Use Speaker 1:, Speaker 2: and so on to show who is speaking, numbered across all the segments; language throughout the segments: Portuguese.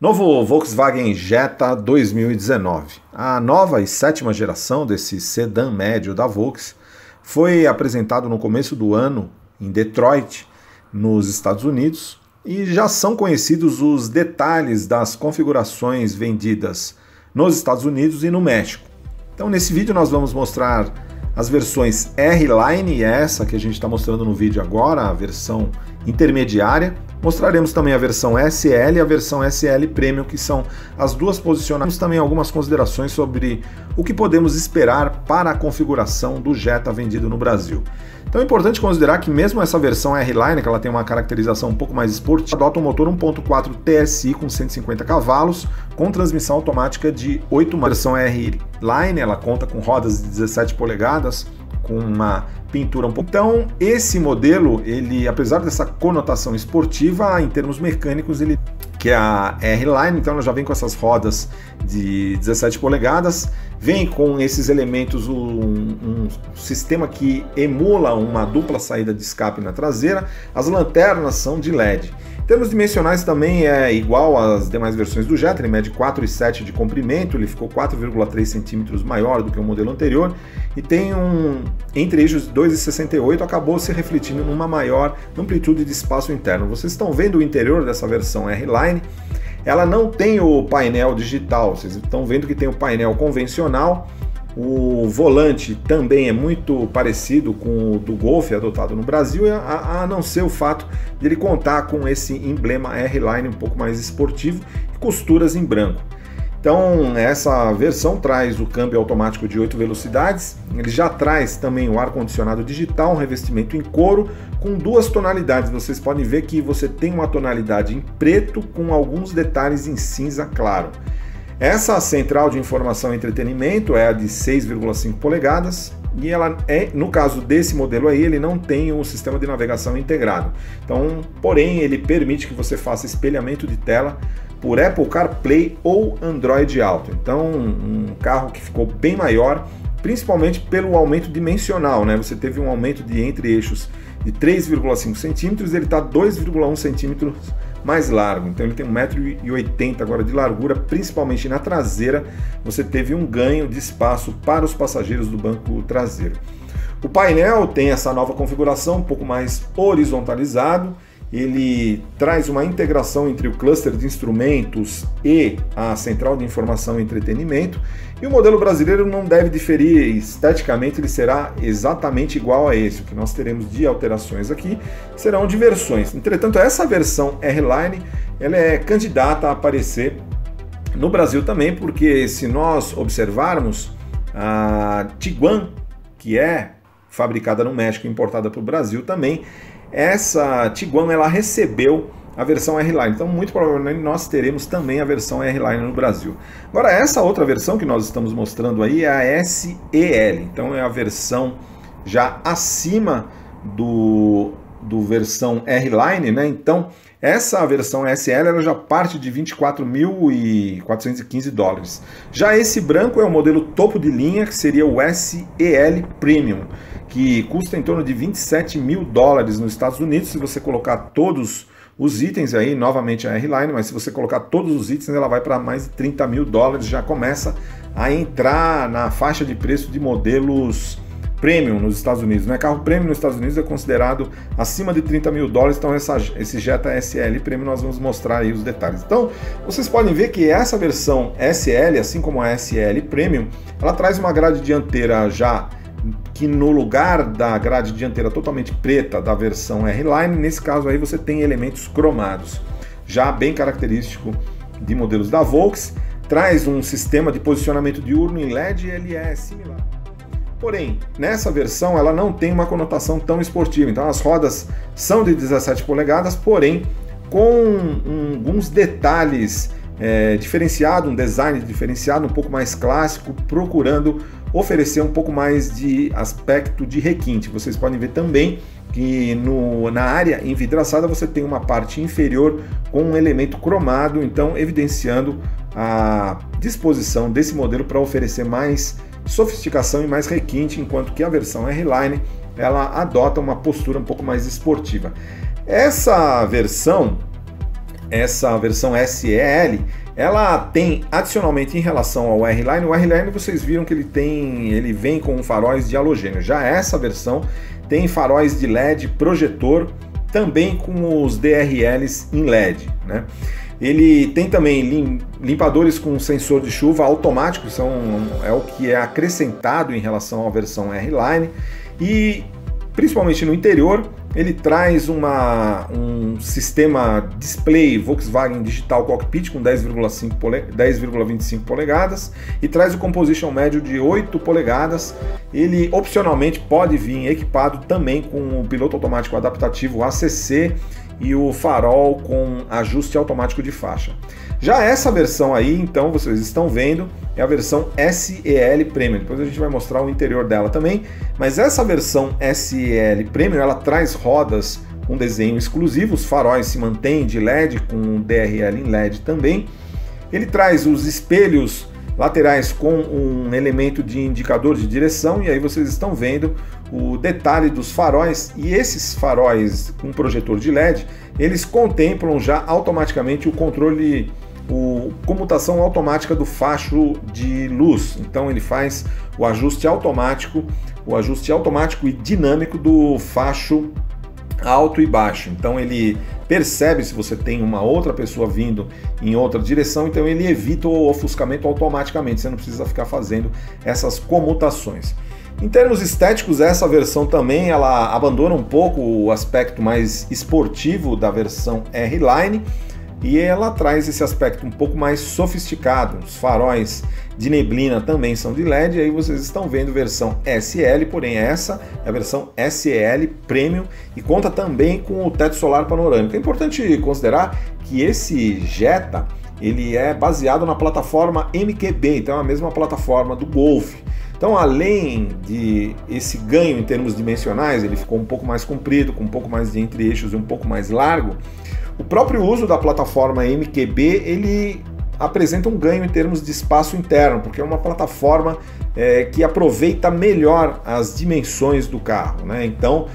Speaker 1: Novo Volkswagen Jetta 2019. A nova e sétima geração desse sedã médio da Volks foi apresentado no começo do ano em Detroit, nos Estados Unidos, e já são conhecidos os detalhes das configurações vendidas nos Estados Unidos e no México. Então nesse vídeo nós vamos mostrar as versões R-Line, e essa que a gente está mostrando no vídeo agora, a versão intermediária. Mostraremos também a versão SL e a versão SL Premium, que são as duas posicionadas. Também algumas considerações sobre o que podemos esperar para a configuração do Jetta vendido no Brasil. Então é importante considerar que mesmo essa versão R-Line, que ela tem uma caracterização um pouco mais esportiva, adota um motor 1.4 TSI com 150 cavalos, com transmissão automática de 8 marchas. A versão R-Line, ela conta com rodas de 17 polegadas, com uma pintura um pouco. Então, esse modelo, ele, apesar dessa conotação esportiva, em termos mecânicos, ele que é a R-Line, então ela já vem com essas rodas de 17 polegadas, vem com esses elementos, um sistema que emula uma dupla saída de escape na traseira, as lanternas são de LED. Em termos dimensionais também é igual às demais versões do Jetta, ele mede 4,7 de comprimento, ele ficou 4,3 centímetros maior do que o modelo anterior, e tem um entre-eixos de 2,68, acabou se refletindo numa maior amplitude de espaço interno. Vocês estão vendo o interior dessa versão R-Line, ela não tem o painel digital, vocês estão vendo que tem o painel convencional. O volante também é muito parecido com o do Golf adotado no Brasil, a não ser o fato de ele contar com esse emblema R-Line um pouco mais esportivo e costuras em branco. Então essa versão traz o câmbio automático de 8 velocidades, ele já traz também o ar-condicionado digital, um revestimento em couro com duas tonalidades. Vocês podem ver que você tem uma tonalidade em preto com alguns detalhes em cinza claro. Essa central de informação e entretenimento é a de 6,5 polegadas e ela no caso desse modelo aí, ele não tem o sistema de navegação integrado. Então, porém, ele permite que você faça espelhamento de tela por Apple CarPlay ou Android Auto. Então, um carro que ficou bem maior, principalmente pelo aumento dimensional, né? Você teve um aumento de entre-eixos de 3,5 centímetros, ele está 2,1 centímetros mais largo, então ele tem 1,80 m agora de largura, principalmente na traseira você teve um ganho de espaço para os passageiros do banco traseiro. O painel tem essa nova configuração um pouco mais horizontalizado, ele traz uma integração entre o cluster de instrumentos e a central de informação e entretenimento, e o modelo brasileiro não deve diferir esteticamente, ele será exatamente igual a esse. O que nós teremos de alterações aqui serão de versões. Entretanto, essa versão R-Line ela é candidata a aparecer no Brasil também, porque se nós observarmos a Tiguan, que é fabricada no México e importada para o Brasil também, essa Tiguan ela recebeu a versão R-Line, então muito provavelmente nós teremos também a versão R-Line no Brasil. Agora essa outra versão que nós estamos mostrando aí é a SEL, então é a versão já acima do versão R-Line, né? Então essa versão SL ela já parte de 24.415 dólares. Já esse branco é o modelo topo de linha, que seria o SEL Premium, que custa em torno de 27 mil dólares nos Estados Unidos. Se você colocar todos os itens aí, novamente a R-Line, mas se você colocar todos os itens, ela vai para mais de 30 mil dólares, já começa a entrar na faixa de preço de modelos premium nos Estados Unidos, né? Carro premium nos Estados Unidos é considerado acima de 30 mil dólares, então esse Jetta SL Premium nós vamos mostrar aí os detalhes. Então, vocês podem ver que essa versão SL, assim como a SL Premium, ela traz uma grade dianteira já que no lugar da grade dianteira totalmente preta da versão R-Line, nesse caso aí você tem elementos cromados, já bem característico de modelos da Volks, traz um sistema de posicionamento diurno em LED e ele é similar. Porém, nessa versão ela não tem uma conotação tão esportiva, então as rodas são de 17 polegadas, porém com alguns detalhes diferenciado, um design diferenciado, um pouco mais clássico, procurando oferecer um pouco mais de aspecto de requinte. Vocês podem ver também que na área envidraçada você tem uma parte inferior com um elemento cromado, então evidenciando a disposição desse modelo para oferecer mais sofisticação e mais requinte, enquanto que a versão R-Line ela adota uma postura um pouco mais esportiva. Essa versão essa versão SEL, ela tem adicionalmente em relação ao R-Line, o R-Line vocês viram que ele vem com faróis de halogênio. Já essa versão tem faróis de LED projetor, também com os DRLs em LED, né? Ele tem também limpadores com sensor de chuva automático, é o que é acrescentado em relação à versão R-Line, e principalmente no interior ele traz um sistema display Volkswagen Digital Cockpit com 10,25 polegadas e traz o Composition médio de 8 polegadas. Ele opcionalmente pode vir equipado também com o piloto automático adaptativo ACC e o farol com ajuste automático de faixa. Já essa versão aí, então, vocês estão vendo, é a versão SEL Premium. Depois a gente vai mostrar o interior dela também, mas essa versão SEL Premium, ela traz rodas com desenho exclusivo, os faróis se mantêm de LED com DRL em LED também. Ele traz os espelhos laterais com um elemento de indicador de direção, e aí vocês estão vendo o detalhe dos faróis, e esses faróis com projetor de LED, eles contemplam já automaticamente o controle, comutação automática do facho de luz. Então ele faz o ajuste automático e dinâmico do facho alto e baixo. Então ele percebe se você tem uma outra pessoa vindo em outra direção, então ele evita o ofuscamento automaticamente, você não precisa ficar fazendo essas comutações. Em termos estéticos, essa versão também ela abandona um pouco o aspecto mais esportivo da versão R-Line e ela traz esse aspecto um pouco mais sofisticado. Os faróis de neblina também são de LED, e aí vocês estão vendo versão SL, porém essa é a versão SEL Premium e conta também com o teto solar panorâmico. É importante considerar que esse Jetta ele é baseado na plataforma MQB, então é a mesma plataforma do Golf. Então, além de esse ganho em termos dimensionais, ele ficou um pouco mais comprido, com um pouco mais de entre-eixos e um pouco mais largo. O próprio uso da plataforma MQB, ele apresenta um ganho em termos de espaço interno, porque é uma plataforma que aproveita melhor as dimensões do carro, né? Então,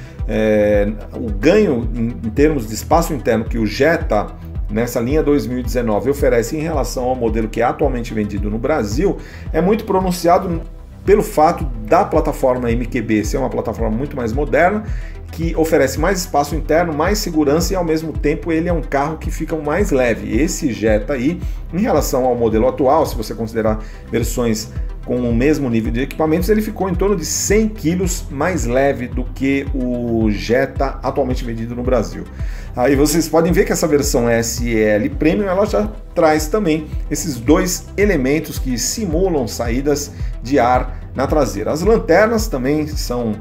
Speaker 1: o ganho em termos de espaço interno que o Jetta nessa linha 2019 oferece em relação ao modelo que é atualmente vendido no Brasil é muito pronunciado pelo fato da plataforma MQB ser uma plataforma muito mais moderna, que oferece mais espaço interno, mais segurança e ao mesmo tempo ele é um carro que fica mais leve. Esse Jetta aí, em relação ao modelo atual, se você considerar versões com o mesmo nível de equipamentos, ele ficou em torno de 100 kg mais leve do que o Jetta atualmente vendido no Brasil. Aí vocês podem ver que essa versão SEL Premium ela já traz também esses dois elementos que simulam saídas de ar na traseira. As lanternas também são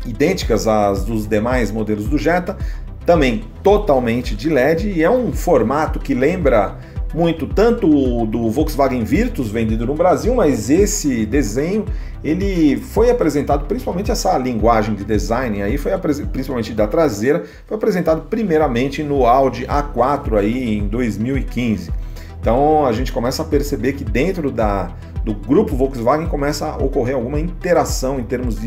Speaker 1: idênticas às dos demais modelos do Jetta, também totalmente de LED, e é um formato que lembra muito tanto do Volkswagen Virtus vendido no Brasil, mas esse desenho ele foi apresentado, principalmente essa linguagem de design aí foi principalmente da traseira, foi apresentado primeiramente no Audi A4 aí em 2015. Então a gente começa a perceber que dentro do grupo Volkswagen começa a ocorrer alguma interação em termos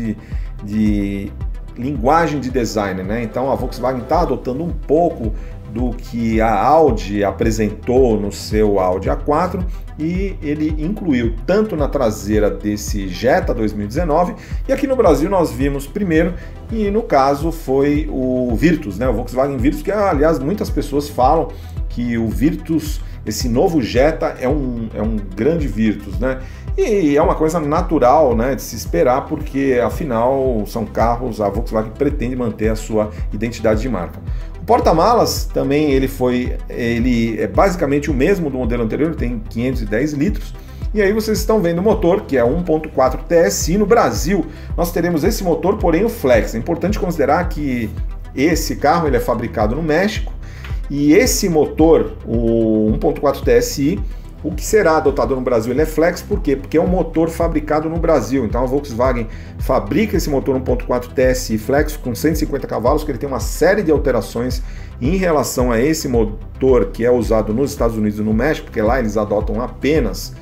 Speaker 1: de linguagem de design, né? Então a Volkswagen está adotando um pouco do que a Audi apresentou no seu Audi A4 e ele incluiu tanto na traseira desse Jetta 2019 e aqui no Brasil nós vimos primeiro, e no caso foi o Virtus, né? O Volkswagen Virtus, que aliás muitas pessoas falam que o Virtus, esse novo Jetta é um grande Virtus, né? E é uma coisa natural, né, de se esperar, porque afinal são carros, a Volkswagen pretende manter a sua identidade de marca. O porta-malas também ele é basicamente o mesmo do modelo anterior, ele tem 510 litros. E aí vocês estão vendo o motor, que é 1.4 TSI. No Brasil nós teremos esse motor, porém o Flex. É importante considerar que esse carro ele é fabricado no México, e esse motor, o 1.4 TSI, o que será adotado no Brasil, ele é Flex, por quê? Porque é um motor fabricado no Brasil. Então a Volkswagen fabrica esse motor 1.4 TSI Flex com 150 cavalos, que ele tem uma série de alterações em relação a esse motor que é usado nos Estados Unidos e no México, porque lá eles adotam apenas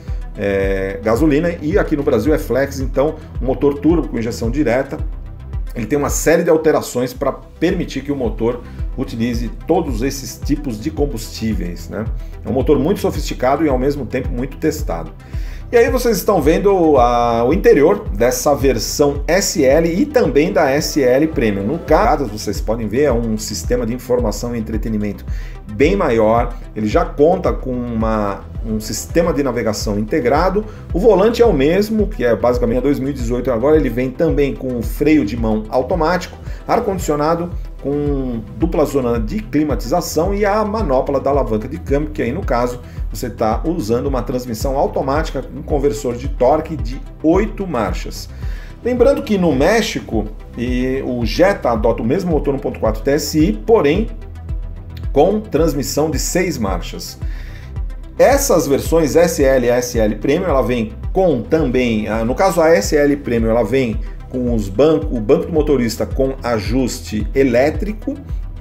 Speaker 1: gasolina, e aqui no Brasil é Flex, então um motor turbo com injeção direta. ele tem uma série de alterações para permitir que o motor utilize todos esses tipos de combustíveis, né? É um motor muito sofisticado e ao mesmo tempo muito testado. E aí vocês estão vendo o interior dessa versão SL e também da SL Premium. No caso, vocês podem ver, é um sistema de informação e entretenimento bem maior. Ele já conta com um sistema de navegação integrado. O volante é o mesmo, que é basicamente a 2018 agora. Ele vem também com freio de mão automático, ar-condicionado com dupla zona de climatização e a manopla da alavanca de câmbio, que aí no caso você está usando uma transmissão automática com conversor de torque de 8 marchas. Lembrando que no México o Jetta adota o mesmo motor 1.4 TSI, porém com transmissão de 6 marchas. Essas versões SL e SL Premium, ela vem com também, no caso a SL Premium, ela vem com o banco do motorista com ajuste elétrico,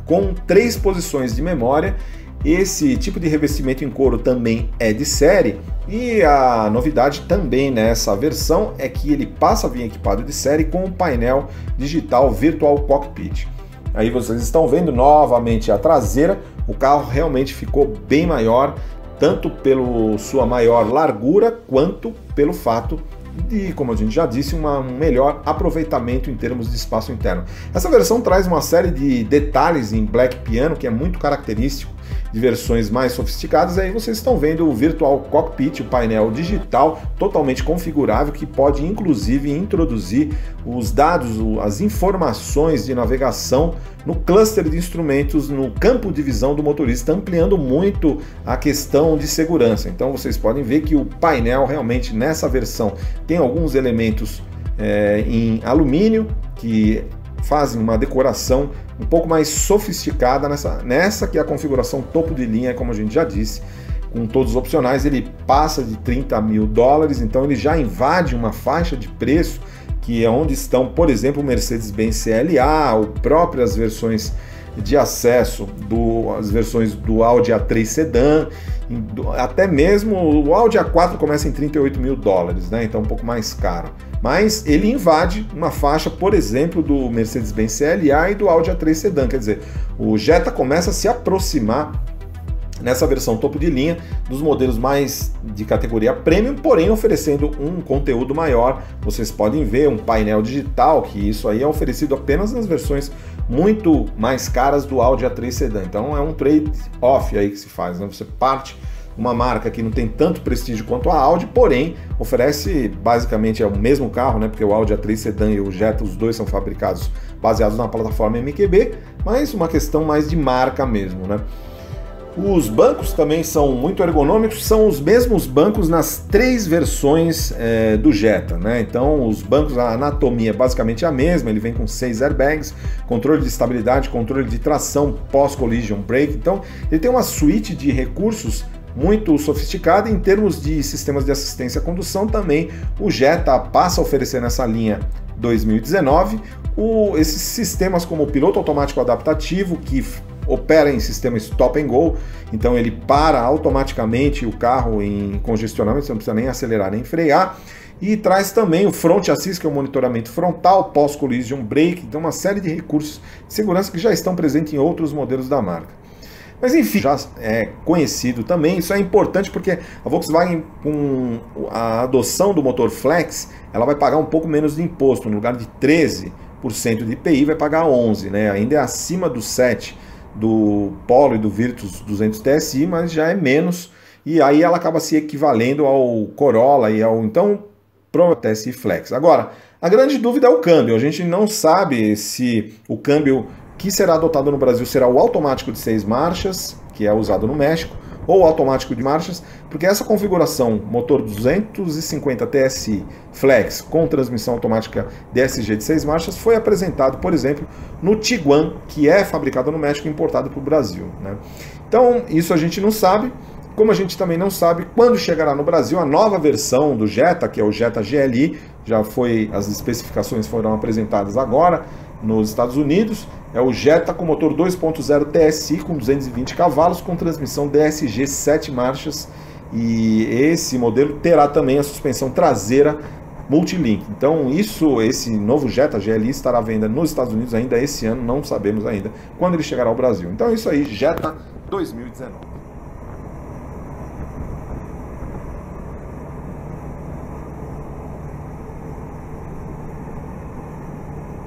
Speaker 1: com 3 posições de memória. Esse tipo de revestimento em couro também é de série, e a novidade também nessa versão é que ele passa a vir equipado de série com um painel digital Virtual Cockpit. Aí vocês estão vendo novamente a traseira, o carro realmente ficou bem maior, tanto pela sua maior largura quanto pelo fato de, como a gente já disse, um melhor aproveitamento em termos de espaço interno. Essa versão traz uma série de detalhes em Black Piano, que é muito característico de versões mais sofisticadas. Aí vocês estão vendo o Virtual Cockpit, o painel digital totalmente configurável, que pode inclusive introduzir os dados, as informações de navegação no cluster de instrumentos, no campo de visão do motorista, ampliando muito a questão de segurança. Então vocês podem ver que o painel realmente nessa versão tem alguns elementos em alumínio que fazem uma decoração um pouco mais sofisticada nessa que é a configuração topo de linha, como a gente já disse, com todos os opcionais. Ele passa de 30 mil dólares, então ele já invade uma faixa de preço que é onde estão, por exemplo, o Mercedes-Benz CLA, ou próprias versões de acesso, as versões do Audi A3 Sedan, até mesmo o Audi A4 começa em 38 mil dólares, né? Então um pouco mais caro. Mas ele invade uma faixa, por exemplo, do Mercedes-Benz CLA e do Audi A3 Sedan, quer dizer, o Jetta começa a se aproximar nessa versão topo de linha dos modelos mais de categoria premium, porém oferecendo um conteúdo maior. Vocês podem ver um painel digital, que isso aí é oferecido apenas nas versões muito mais caras do Audi A3 Sedan. Então é um trade-off aí que se faz, né? Você parte uma marca que não tem tanto prestígio quanto a Audi, porém oferece basicamente o mesmo carro, né? Porque o Audi A3 Sedan e o Jetta, os dois são fabricados baseados na plataforma MQB, mas uma questão mais de marca mesmo, né? Os bancos também são muito ergonômicos, são os mesmos bancos nas 3 versões do Jetta, né? Então os bancos, a anatomia é basicamente a mesma, ele vem com 6 airbags, controle de estabilidade, controle de tração, pós-collision brake. Então ele tem uma suíte de recursos muito sofisticada. Em termos de sistemas de assistência à condução também, o Jetta passa a oferecer nessa linha 2019 esses sistemas como o piloto automático adaptativo, que opera em sistema stop and go, então ele para automaticamente o carro em congestionamento, você não precisa nem acelerar nem frear, e traz também o front assist, que é o monitoramento frontal, pós-collision brake, então uma série de recursos de segurança que já estão presentes em outros modelos da marca. Mas enfim, já é conhecido também, isso é importante porque a Volkswagen, com a adoção do motor Flex, ela vai pagar um pouco menos de imposto, no lugar de 13% de IPI vai pagar 11%, né? Ainda é acima do 7% do Polo e do Virtus 200 TSI, mas já é menos, e aí ela acaba se equivalendo ao Corolla e ao pro TSI Flex. Agora, a grande dúvida é o câmbio. A gente não sabe se o câmbio que será adotado no Brasil será o automático de 6 marchas, que é usado no México, ou automático de marchas, porque essa configuração motor 250 TSI Flex com transmissão automática DSG de 6 marchas foi apresentado, por exemplo, no Tiguan, que é fabricado no México e importado para o Brasil, né? Então isso a gente não sabe, como a gente também não sabe quando chegará no Brasil a nova versão do Jetta, que é o Jetta GLI. As especificações foram apresentadas agora nos Estados Unidos. É o Jetta com motor 2.0 TSI com 220 cavalos com transmissão DSG 7 marchas, e esse modelo terá também a suspensão traseira Multilink. Então esse novo Jetta GLI estará à venda nos Estados Unidos ainda esse ano, não sabemos ainda quando ele chegará ao Brasil. Então é isso aí, Jetta 2019.